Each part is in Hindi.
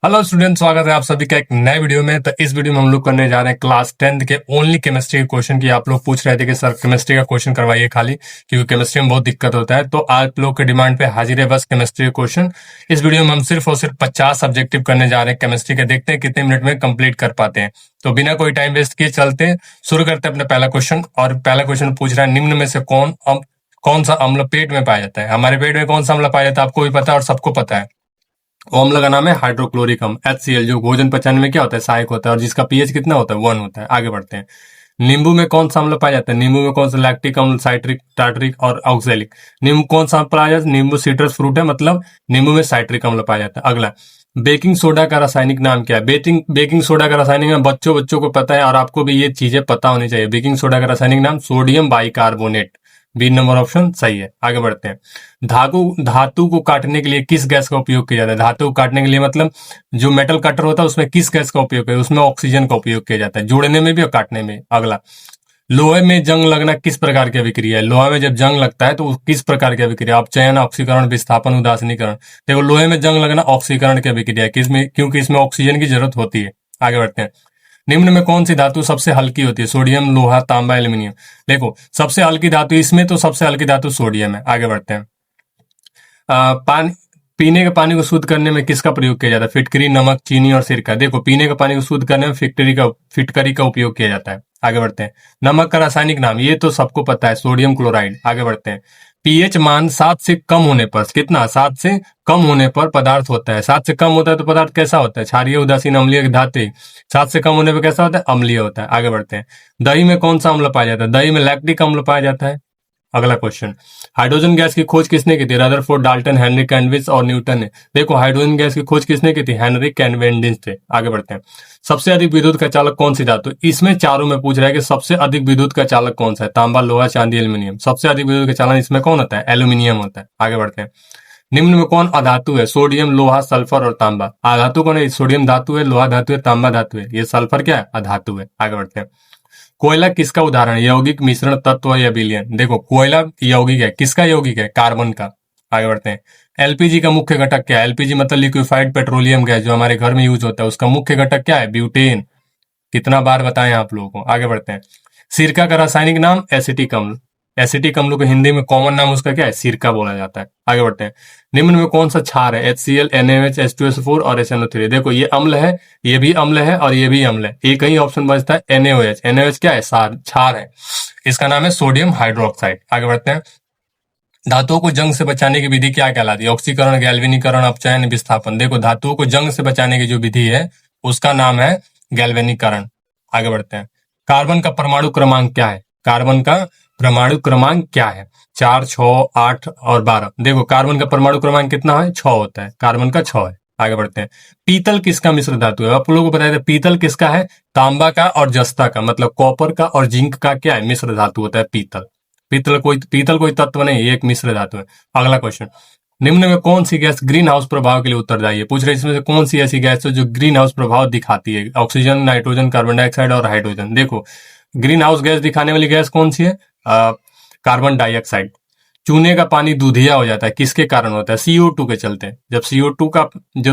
हेलो स्टूडेंट, स्वागत है आप सभी का एक नए वीडियो में। तो इस वीडियो में हम लोग करने जा रहे हैं क्लास 10th के ओनली केमिस्ट्री के क्वेश्चन की। आप लोग पूछ रहे थे कि सर केमिस्ट्री का क्वेश्चन करवाइए खाली, क्योंकि केमिस्ट्री में बहुत दिक्कत होता है। तो आप लोग के डिमांड पे हाजिर है बस केमिस्ट्री के क्वेश्चन। इस वीडियो में हम सिर्फ और सिर्फ 50 सब्जेक्टिव करने जा रहे हैं केमिस्ट्री के। देखते हैं कितने मिनट में कंप्लीट कर पाते हैं। तो बिना कोई टाइम वेस्ट किए चलते हैं, शुरू करते हैं अपना पहला क्वेश्चन। और पहला क्वेश्चन पूछ रहा है, निम्न में से कौन सा अम्ल पेट में पाया जाता है। हमारे पेट में कौन सा अम्ल पाया जाता है आपको भी पता है और सबको पता है। वो अम्ल का नाम है हाइड्रोक्लोरिक अम्ल, HCl, जो भोजन पचाने में क्या होता है, सहायक होता है, और जिसका पीएच कितना होता है, 1 होता है। आगे बढ़ते हैं। नींबू में कौन सा अम्ल पाया जाता है। नींबू में कौन सा, लैक्टिक अम्ल, साइट्रिक, टार्टरिक और ऑक्सैलिक। नींबू कौन सा पाया जाता है। नींबू सिट्रस फ्रूट है, मतलब नींबू में साइट्रिक अम्ल पाया जाता है। अगला, बेकिंग सोडा का रासायनिक नाम क्या है। बेकिंग सोडा का रासायनिक नाम बच्चों को पता है, और आपको भी ये चीजें पता होनी चाहिए। बेकिंग सोडा का रासायनिक नाम sodium bicarbonate. B number option सही है। आगे बढ़ते हैं। धातु को काटने के लिए किस गैस का उपयोग किया जाता है। धातु को काटने के लिए मतलब जो मेटल कटर होता है उसमें किस गैस का उपयोग है, उसमें ऑक्सीजन का उपयोग किया जाता है, जोड़ने में भी और काटने में। अगला, लोहे में जंग लगना किस प्रकार की अभिक्रिया है। लोहे में जब जंग लगता है तो वो किस प्रकार की अभिक्रिया, अपचयन, ऑक्सीकरण, विस्थापन, उदासीनीकरण। देखो, लोहे में जंग लगना ऑक्सीकरण की अभिक्रिया है, किसमें, क्योंकि इसमें ऑक्सीजन की जरूरत होती है। आगे बढ़ते हैं। निम्न में कौन सी धातु सबसे हल्की होती है। सोडियम, लोहा, तांबा, एल्यूमिनियम। देखो, सबसे हल्की धातु इसमें तो सबसे हल्की धातु सोडियम है। आगे बढ़ते हैं। पानी, पीने के पानी को शुद्ध करने में किसका प्रयोग किया जाता है। फिटकरी, नमक, चीनी और सिरका। देखो, पीने के पानी को शुद्ध करने में फिटकरी का उपयोग किया जाता है। आगे बढ़ते हैं। नमक का रासायनिक नाम, ये तो सबको पता है, सोडियम क्लोराइड। आगे बढ़ते हैं। पीएच मान 7 से कम होने पर, कितना, 7 से कम होने पर पदार्थ होता है। 7 से कम होता है तो पदार्थ कैसा होता है, क्षारीय, उदासीन, अम्लीय, धात्विक। 7 से कम होने पर कैसा होता है, अम्लीय होता है। आगे बढ़ते हैं। दही में कौन सा अम्ल पाया जाता है। दही में लैक्टिक अम्ल पाया जाता है। अगला क्वेश्चन, हाइड्रोजन गैस की खोज किसने की थी। रदरफोर्ड, डाल्टन, हेनरी कैनविस और न्यूटन ने। देखो, हाइड्रोजन गैस की खोज किसने की थी, हेनरी कैनवेंडिस थे। आगे बढ़ते हैं। सबसे अधिक विद्युत का चालक कौन सी धातु। इसमें चारों में पूछ रहा है कि सबसे अधिक विद्युत का चालक कौन सा है। तांबा, लोहा, चांदी, एल्यूमिनियम। सबसे अधिक विद्युत का चालन इसमें कौन होता है, एल्यूमिनियम होता है। आगे बढ़ते हैं। निम्न में कौन अधातु है। सोडियम, लोहा, सल्फर और तांबा। अधातु कौन है, सोडियम धातु है, लोहा धातु है, तांबा धातु है, ये सल्फर क्या है, अधातु है। आगे बढ़ते हैं। कोयला किसका उदाहरण है। यौगिक, मिश्रण, तत्व या विलयन। देखो, कोयला यौगिक है, किसका यौगिक है, कार्बन का। आगे बढ़ते हैं। एलपीजी का मुख्य घटक क्या है। एलपीजी मतलब लिक्विफाइड पेट्रोलियम गैस, जो हमारे घर में यूज होता है, उसका मुख्य घटक क्या है, ब्यूटेन। कितना बार बताएं आप लोगों को। आगे बढ़ते हैं। सिरका का रासायनिक नाम एसिटिक अम्ल। एसिटिक अम्ल को हिंदी में कॉमन नाम उसका क्या है, सिरका बोला जाता है। आगे बढ़ते हैं। निम्न में कौन सा क्षार है। HCl, NaOH, H2SO4 और SNO3। देखो, ये अम्ल है, ये भी अम्ल है और ये भी अम्ल है। एक ही ऑप्शन बचता है NaOH। NaOH क्या है, क्षार है। इसका नाम है सोडियम हाइड्रोक्साइड। आगे बढ़ते हैं। धातुओं को जंग से बचाने की विधि क्या कहलाती है। ऑक्सीकरण, गैल्वेनीकरण, अपचयन, विस्थापन। देखो, धातुओं को जंग से बचाने की जो विधि है उसका नाम है गैल्वेनीकरण। आगे बढ़ते हैं। कार्बन का परमाणु क्रमांक क्या है। कार्बन का परमाणु क्रमांक क्या है, 4, 6, 8 और 12। देखो, कार्बन का परमाणु क्रमांक कितना है, 6 होता है, कार्बन का 6 है। आगे बढ़ते हैं। पीतल किसका मिश्र धातु है। आप लोगों को बताया था, पीतल किसका है, तांबा का और जस्ता का, मतलब कॉपर का और जिंक का क्या है, मिश्र धातु होता है पीतल। पीतल कोई तत्व नहीं, ये एक मिश्र धातु है। अगला क्वेश्चन, निम्न में कौन सी गैस ग्रीन हाउस प्रभाव के लिए उत्तरदायी है। पूछ रहे इसमें से कौन सी ऐसी गैस है जो ग्रीन हाउस प्रभाव दिखाती है। ऑक्सीजन, नाइट्रोजन, कार्बन डाइऑक्साइड और हाइड्रोजन। देखो, ग्रीन हाउस गैस दिखाने वाली गैस कौन सी है, कार्बन डाइऑक्साइड। चूने का पानी दूधिया हो जाता है, किसके कारण होता है, CO2 के चलते। जब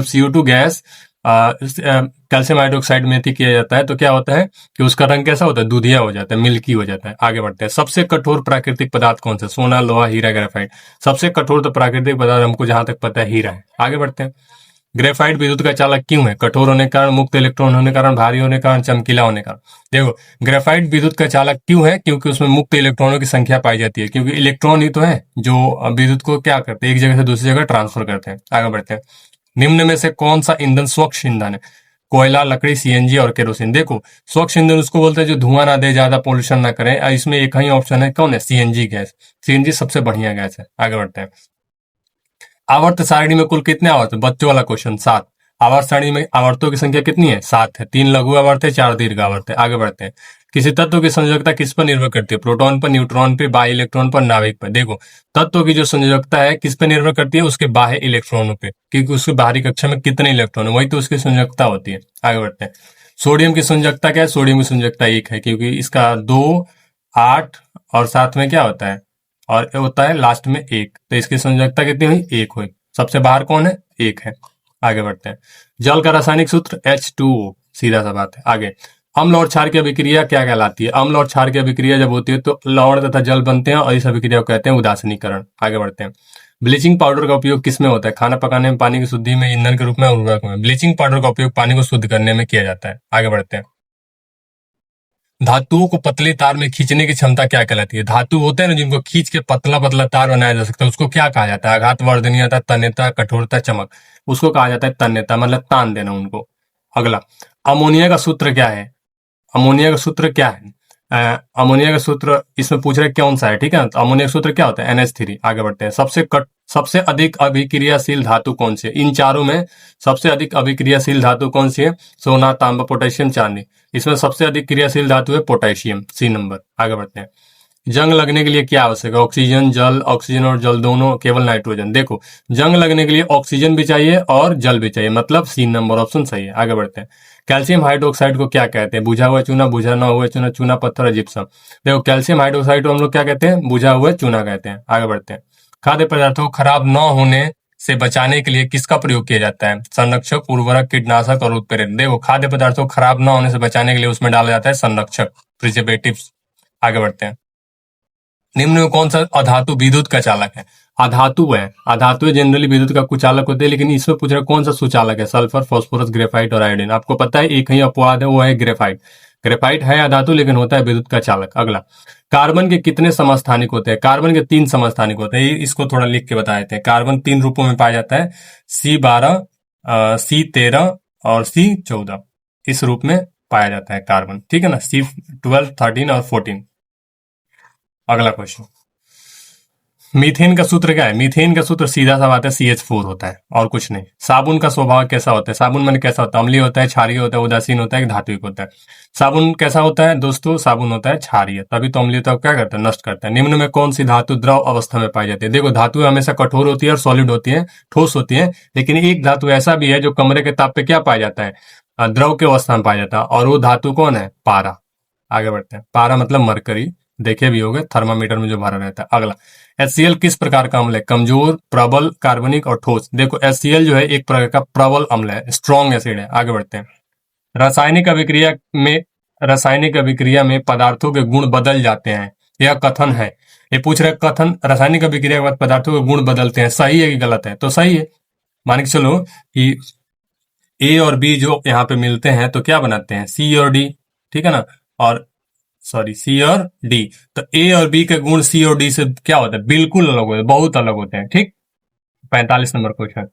CO2 गैस कैल्शियम हाइड्रोक्साइड में किया जाता है तो क्या होता है कि उसका रंग कैसा होता है, दूधिया हो जाता है, मिल्की हो जाता है। आगे बढ़ते हैं। सबसे कठोर प्राकृतिक पदार्थ कौन सा। सोना, लोहा, हीरा, ग्रेफाइट। सबसे कठोर तो प्राकृतिक पदार्थ हमको जहां तक पता है हीरा है। आगे बढ़ते हैं। ग्रेफाइट विद्युत का चालक क्यों है, कठोर होने के कारण, मुक्त इलेक्ट्रॉन होने के कारण, भारी होने के कारण, चमकीला होने के कारण। देखो, ग्रेफाइट विद्युत का चालक क्यों है, क्योंकि उसमें मुक्त इलेक्ट्रॉनों की संख्या पाई जाती है, क्योंकि इलेक्ट्रॉन ही तो है जो विद्युत को क्या करते हैं, एक जगह से दूसरी जगह ट्रांसफर करते हैं। आगे बढ़ते हैं। निम्न में से कौन सा ईंधन स्वच्छ ईंधन है। कोयला, लकड़ी, CNG और केरोसिन। देखो, स्वच्छ ईंधन उसको बोलते हैं जो धुआं ना दे, ज्यादा पोल्यूशन ना करे। इसमें एक ही ऑप्शन है, कौन है, CNG गैस। CNG सबसे बढ़िया गैस है। आगे बढ़ते हैं। आवर्त सारणी में कुल कितने आवर्त, बच्चों वाला क्वेश्चन, 7। आवर्त सारणी में आवर्तों की संख्या कितनी है, 7 है। 3 लघु आवर्त है, 4 दीर्घ आवर्त है। आगे बढ़ते हैं। किसी तत्व की संयोजकता किस पर निर्भर करती है, प्रोटॉन पर, न्यूट्रॉन पर, बाह्य इलेक्ट्रॉन पर, नाभिक पर। देखो, तत्व की जो संयोजकता है किस पर निर्भर करती है, उसके बाह्य इलेक्ट्रॉनों पे, क्योंकि उसके बाहरी कक्षा में कितने इलेक्ट्रॉन है वही तो उसकी संयोजकता होती है। आगे बढ़ते हैं। सोडियम की संयोजकता क्या है, सोडियम की संयोजकता 1 है, क्योंकि इसका 2, 8 और साथ में क्या होता है, और होता है लास्ट में 1, तो इसकी संयोजकता कितनी हुई, 1 हुई। सबसे बाहर कौन है, 1 है। आगे बढ़ते हैं। जल का रासायनिक सूत्र H2O, सीधा सा बात है। आगे, अम्ल और क्षार की अभिक्रिया क्या कहलाती है? अम्ल और क्षार की अभिक्रिया जब होती है तो लवण तथा जल बनते हैं और इस अभिक्रिया को कहते हैं उदासीनीकरण। आगे बढ़ते हैं। ब्लीचिंग पाउडर का उपयोग किसमें होता है? खाना पकाने में, पानी की शुद्धि में, ईंधन के रूप में, उर्वरक में। ब्लीचिंग पाउडर का उपयोग पानी को शुद्ध करने में किया जाता है। आगे बढ़ते हैं। धातुओं को पतले तार में खींचने की क्षमता क्या कहलाती है? धातु होते हैं ना जिनको खींच के पतला पतला तार बनाया जा सकता है, उसको क्या कहा जाता है? आघात, वर्धनीयता, तन्यता, कठोरता, चमक। उसको कहा जाता है तन्यता, मतलब तान देना उनको। अगला, अमोनिया का सूत्र क्या है? अमोनिया का सूत्र क्या है? अमोनिया का सूत्र इसमें पूछ रहे कौन सा है, ठीक है। तो अमोनिया का सूत्र क्या होता है? NH3। आगे बढ़ते हैं। सबसे अधिक अभिक्रियाशील धातु कौन सी है? इन चारों में सबसे अधिक अभिक्रियाशील धातु कौन सी है? सोना, तांबा, पोटेशियम, चांदी। इसमें सबसे अधिक क्रियाशील धातु है पोटेशियम, C नंबर। आगे बढ़ते हैं। जंग लगने के लिए क्या आवश्यक है? ऑक्सीजन, जल, ऑक्सीजन और जल दोनों, केवल नाइट्रोजन। देखो, जंग लगने के लिए ऑक्सीजन भी चाहिए और जल भी चाहिए, मतलब C नंबर ऑप्शन सही है। आगे बढ़ते हैं। कैल्शियम हाइड्रोक्साइड को क्या कहते हैं? बुझा हुआ चूना, बुझा ना हुआ चूना, चूना पत्थर, जिप्सम। देखो, कैल्शियम हाइड्रोक्साइड को हम लोग क्या कहते हैं? बुझा हुआ चूना कहते हैं। आगे बढ़ते हैं। खाद्य पदार्थों को खराब न होने से बचाने के लिए किसका प्रयोग किया जाता है? संरक्षक, उर्वरक, कीटनाशक और उत्प्रेरक। देखो, खाद्य पदार्थों को खराब न होने से बचाने के लिए उसमें डाला जाता है संरक्षक, प्रिजर्वेटिव्स। आगे बढ़ते हैं। निम्न में कौन सा अधातु विद्युत का चालक है? अधातु है, अधातु जनरली विद्युत का कुचालक होते हैं, लेकिन इसमें पूछ रहा है कौन सा सुचालक है? सल्फर, फास्फोरस, ग्रेफाइट और आयोडीन। आपको पता है एक ही अपवाद है, वो है ग्रेफाइट। ग्रेफाइट है अधातु लेकिन होता है विद्युत का चालक। अगला, कार्बन के कितने समस्थानिक होते हैं? कार्बन के 3 समस्थानिक होते हैं। इसको थोड़ा लिख के बता देते हैं। कार्बन 3 रूपों में पाया जाता है, C12, C13 और C14। इस रूप में पाया जाता है कार्बन, ठीक है ना, C12, 13 और 14। अगला क्वेश्चन, मीथेन का सूत्र क्या है? मीथेन का सूत्र सीधा सा बात है, CH4 होता है और कुछ नहीं। साबुन का स्वभाव कैसा होता है? साबुन मन कैसा होता है? अम्लीय होता है, क्षारीय होता है, उदासीन होता है, धात्विक होता है। साबुन कैसा होता है दोस्तों? साबुन होता है क्षारीय, तभी तो अम्लीयता को क्या करता है? नष्ट करता है। निम्न में कौन सी धातु द्रव अवस्था में पाई जाती है? देखो, धातु हमेशा कठोर होती है और सॉलिड होती है, ठोस होती है, लेकिन एक धातु ऐसा भी है जो कमरे के ताप पे क्या पाया जाता है? द्रव के अवस्था में पाया जाता है, और वो धातु कौन है? पारा। आगे बढ़ते हैं। पारा मतलब मरकरी, देखे भी होंगे थर्मामीटर में जो भरा रहता है। अगला, HCl किस प्रकार का अम्ल है? कमजोर, प्रबल, कार्बनिक और ठोस। देखो, HCl जो है एक प्रकार का प्रबल अम्ल है, स्ट्रॉन्ग एसिड है। आगे बढ़ते हैं। रासायनिक अभिक्रिया में पदार्थों के गुण बदल जाते हैं, यह कथन है। ये पूछ रहे कथन, रासायनिक अभिक्रिया के बाद पदार्थों के गुण बदलते हैं, सही है कि गलत है? तो सही है। मान के चलो कि A और B जो यहाँ पे मिलते हैं तो क्या बनाते हैं? C और D, ठीक है ना, और सॉरी C और D। तो A और B के गुण C और D से क्या होता है? बिल्कुल अलग होते हैं, बहुत अलग होते हैं, ठीक। 45 नंबर क्वेश्चन,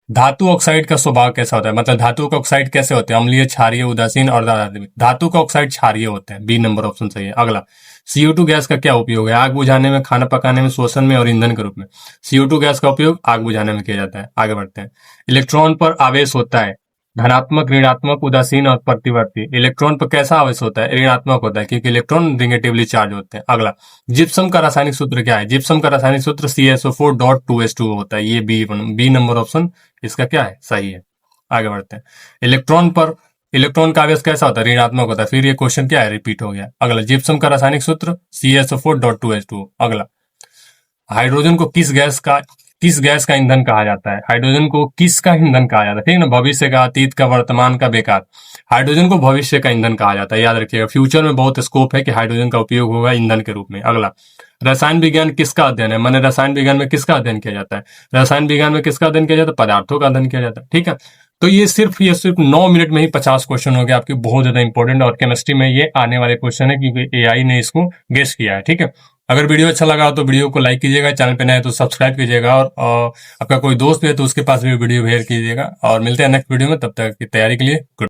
धातु ऑक्साइड का स्वभाव कैसा होता है? मतलब धातु का ऑक्साइड कैसे होते हैं? अम्लीय, क्षारीय, उदासीन और धात्विक। धातु का ऑक्साइड क्षारीय होते हैं, B नंबर ऑप्शन सही है। अगला, CO2 गैस का क्या उपयोग है? आग बुझाने में, खाना पकाने में, श्वसन में और ईंधन के रूप में। CO2 गैस का उपयोग आग बुझाने में किया जाता है। आगे बढ़ते हैं। इलेक्ट्रॉन पर आवेश होता है, धनात्मक, ऋणात्मक, उदासीन और प्रतिवर्ती। इलेक्ट्रॉन पर कैसा आवेश होता है? ऋणात्मक होता है, क्योंकि इलेक्ट्रॉन निगेटिवली चार्ज होते हैं। अगला, जिप्सम का रासायनिक सूत्र क्या है? जिप्सम का रासायनिक सूत्र CaSO4.2H2O होता है। ये B नंबर ऑप्शन इसका क्या है? सही है। आगे बढ़ते हैं। इलेक्ट्रॉन का आवेश कैसा होता है? ऋणात्मक होता है। फिर ये क्वेश्चन क्या है? रिपीट हो गया। अगला, जिप्सम का रासायनिक सूत्र CaSO4.2H2O। अगला, हाइड्रोजन को किस गैस का ईंधन कहा जाता है? हाइड्रोजन को किसका ईंधन कहा जाता है? ठीक है ना, भविष्य का, अतीत का, वर्तमान का, बेकार। हाइड्रोजन को भविष्य का ईंधन कहा जाता है, याद रखिएगा। फ्यूचर में बहुत स्कोप है कि हाइड्रोजन का उपयोग होगा ईंधन के रूप में। अगला, रसायन विज्ञान किसका अध्ययन है? मैंने रसायन विज्ञान में किसका अध्ययन किया जाता है? रसायन विज्ञान में किसका अध्ययन किया जाता है? पदार्थों का अध्ययन किया जाता है, ठीक है। तो ये सिर्फ 9 मिनट में ही 50 क्वेश्चन हो गए आपके, बहुत ज्यादा इंपॉर्टेंट। और केमिस्ट्री में ये आने वाले क्वेश्चन है क्योंकि AI ने इसको गेस किया है, ठीक है। अगर वीडियो अच्छा लगा हो तो वीडियो को लाइक कीजिएगा, चैनल पे नए तो सब्सक्राइब कीजिएगा, और आपका कोई दोस्त भी है तो उसके पास भी वीडियो शेयर कीजिएगा। और मिलते हैं नेक्स्ट वीडियो में, तब तक की तैयारी के लिए गुड।